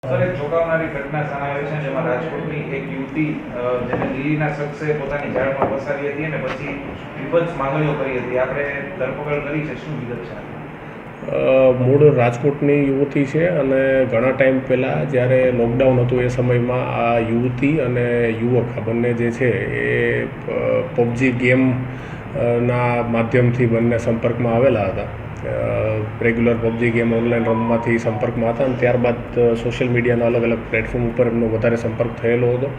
Sir, એક ચોંકાવનારી ઘટના સામે આવી છે જેમાં રાજકોટની એક યુવતી જેને દિલ્હીના શખ્સે પોતાની જાળમાં ફસાવી હતી અને પછી વિભત્સ માંગણીઓ કરી હતી. આપણે ધરપકડ કરી છે, શું વિગત છે? મૂળ રાજકોટની યુવતી છે અને ઘણા ટાઈમ પહેલાં જ્યારે લોકડાઉન હતું એ સમયમાં આ યુવતી અને યુવક આ બંને જે છે એ પબજી ગેમ ના માધ્યમથી બંને સંપર્કમાં આવેલા હતા. રેગ્યુલર પબજી ગેમ ઓનલાઈન રમવાથી સંપર્કમાં હતા અને ત્યારબાદ સોશિયલ મીડિયાના અલગ અલગ પ્લેટફોર્મ ઉપર એમનો વધારે સંપર્ક થયેલો હતો.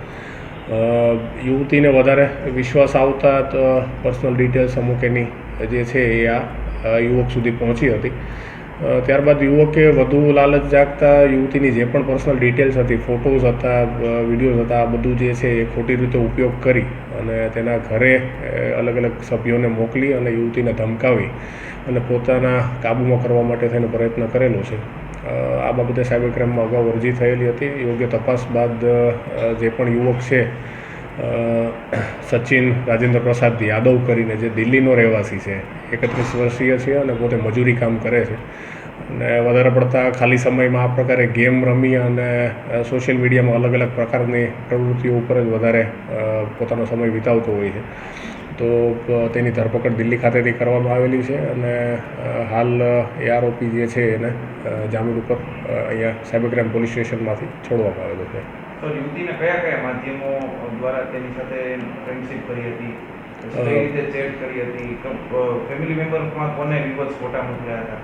યુવતીને વધારે વિશ્વાસ આવતા પર્સનલ ડિટેલ્સ અમુક એની જે છે એ આ યુવક સુધી પહોંચી હતી. ત્યારબાદ યુવકે વધુ લાલચ જાગતા યુવતીની જે પણ પર્સનલ ડિટેલ્સ હતી, ફોટોઝ હતા, વિડીયોઝ હતા, આ બધું જે છે એ ખોટી રીતે ઉપયોગ કરી અને તેના ઘરે અલગ અલગ સભ્યોને મોકલી અને યુવતીને ધમકાવી અને પોતાના કાબૂમાં કરવા માટે થઈને પ્રયત્ન કરેલો છે. આ બાબતે સાયબર ક્રાઇમમાં અગાઉ અરજી થયેલી હતી. યોગ્ય તપાસ બાદ જે પણ યુવક છે સચિન રાજેન્દ્ર પ્રસાદ યાદવ કરીને, જે દિલ્હીનો રહેવાસી છે, 31 વર્ષીય છે અને પોતે મજૂરી કામ કરે છે અને વધારે પડતા ખાલી સમયમાં આ પ્રકારે ગેમ રમી અને સોશિયલ મીડિયામાં અલગ અલગ પ્રકારની પ્રવૃત્તિઓ ઉપર જ વધારે પોતાનો સમય વિતાવતો હોય છે. તો તેની ધરપકડ દિલ્હી ખાતેથી કરવામાં આવેલી છે અને હાલ એ આરોપી જે છે એને જામીન ઉપર અહીંયા સાયબર ક્રાઇમ પોલીસ સ્ટેશનમાંથી છોડવામાં આવેલો છે. તો યુવતીને કયા કયા માધ્યમો દ્વારા તેની સાથે ફ્રેન્ડશિપ કરી હતી, કઈ રીતે ચેટ કરી હતી, ફેમિલી મેમ્બરમાં કોને વિભત્સ ફોટા મોકલ્યા હતા?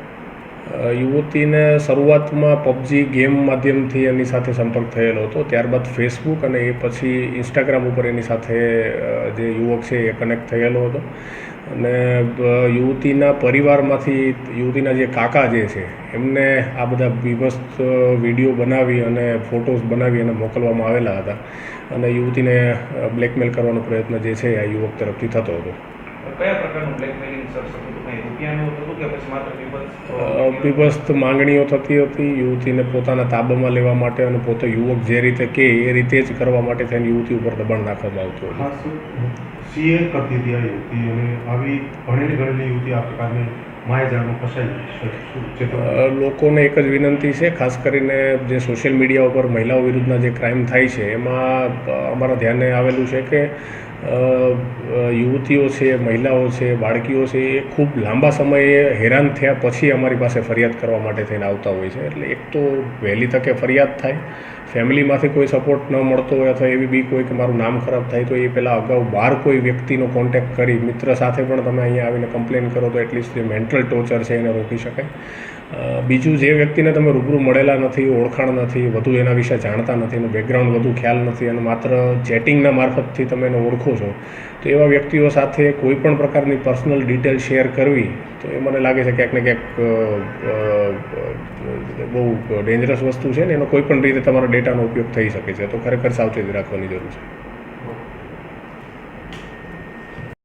યુવતીને શરૂઆતમાં પબજી ગેમ માધ્યમથી એની સાથે સંપર્ક થયેલો હતો. ત્યારબાદ ફેસબુક અને એ પછી ઇન્સ્ટાગ્રામ ઉપર એની સાથે જે યુવક છે એ કનેક્ટ થયેલો હતો અને યુવતીના પરિવારમાંથી યુવતીના જે કાકા જે છે એમને આ બધા વિભત્સ વિડીયો બનાવી અને ફોટોઝ બનાવી અને મોકલવામાં આવેલા હતા અને યુવતીને બ્લેકમેલ કરવાનો પ્રયત્ન જે છે આ યુવક તરફથી થતો હતો. કયા પ્રકારનું બ્લેકમેલિંગ સર હતું? કંઈ રૂપિયાનું હતું કે પછી માત્ર વિભત્સ માંગણીઓ થતી હતી યુવતીને પોતાના તાબામાં લેવા માટે અને પોતે યુવક જે રીતે કહે એ રીતે જ કરવા માટે થઈને યુવતી ઉપર દબાણ નાખવામાં આવતું હતું. સીએ કરતી હતી આ યુવતી અને આવી ભણેલી ગણેલી યુવતી આ પ્રકારની માયાજાળમાં ફસાઈ. લોકોને એક જ વિનંતી છે, ખાસ કરીને જે સોશિયલ મીડિયા ઉપર મહિલાઓ વિરુદ્ધના જે ક્રાઇમ થાય છે એમાં અમારા ધ્યાને આવેલું છે કે યુવતીઓ છે, મહિલાઓ છે, બાળકીઓ છે એ ખૂબ લાંબા સમયે હેરાન થયા પછી અમારી પાસે ફરિયાદ કરવા માટે થઈને આવતા હોય છે. એટલે એક તો વહેલી તકે ફરિયાદ થાય, ફેમિલીમાંથી કોઈ સપોર્ટ ન મળતો હોય અથવા એવી બીક હોય કે મારું નામ ખરાબ થાય તો એ પહેલાં અગાઉ બહાર કોઈ વ્યક્તિનો કોન્ટેક્ટ કરી મિત્ર સાથે પણ તમે અહીંયા આવીને કમ્પ્લેન કરો તો એટલીસ્ટ જે મેન્ટલ ટોર્ચર છે એને રોકી શકાય. બીજું, જે વ્યક્તિને તમે રૂબરૂ મળેલા નથી, ઓળખાણ નથી, વધુ એના વિશે જાણતા નથી, એનું બેકગ્રાઉન્ડ વધુ ખ્યાલ નથી અને માત્ર ચેટિંગના મારફતથી તમે એને ઓળખો છો, તો એવા વ્યક્તિઓ સાથે કોઈ પણ પ્રકારની પર્સનલ ડિટેલ શેર કરવી તો એ મને લાગે છે ક્યાંક ને ક્યાંક બહુ ડેન્જરસ વસ્તુ છે ને એનો કોઈ પણ રીતે તમારા ડેટાનો ઉપયોગ થઈ શકે છે. તો ખરેખર સાવચેતી રાખવાની જરૂર છે.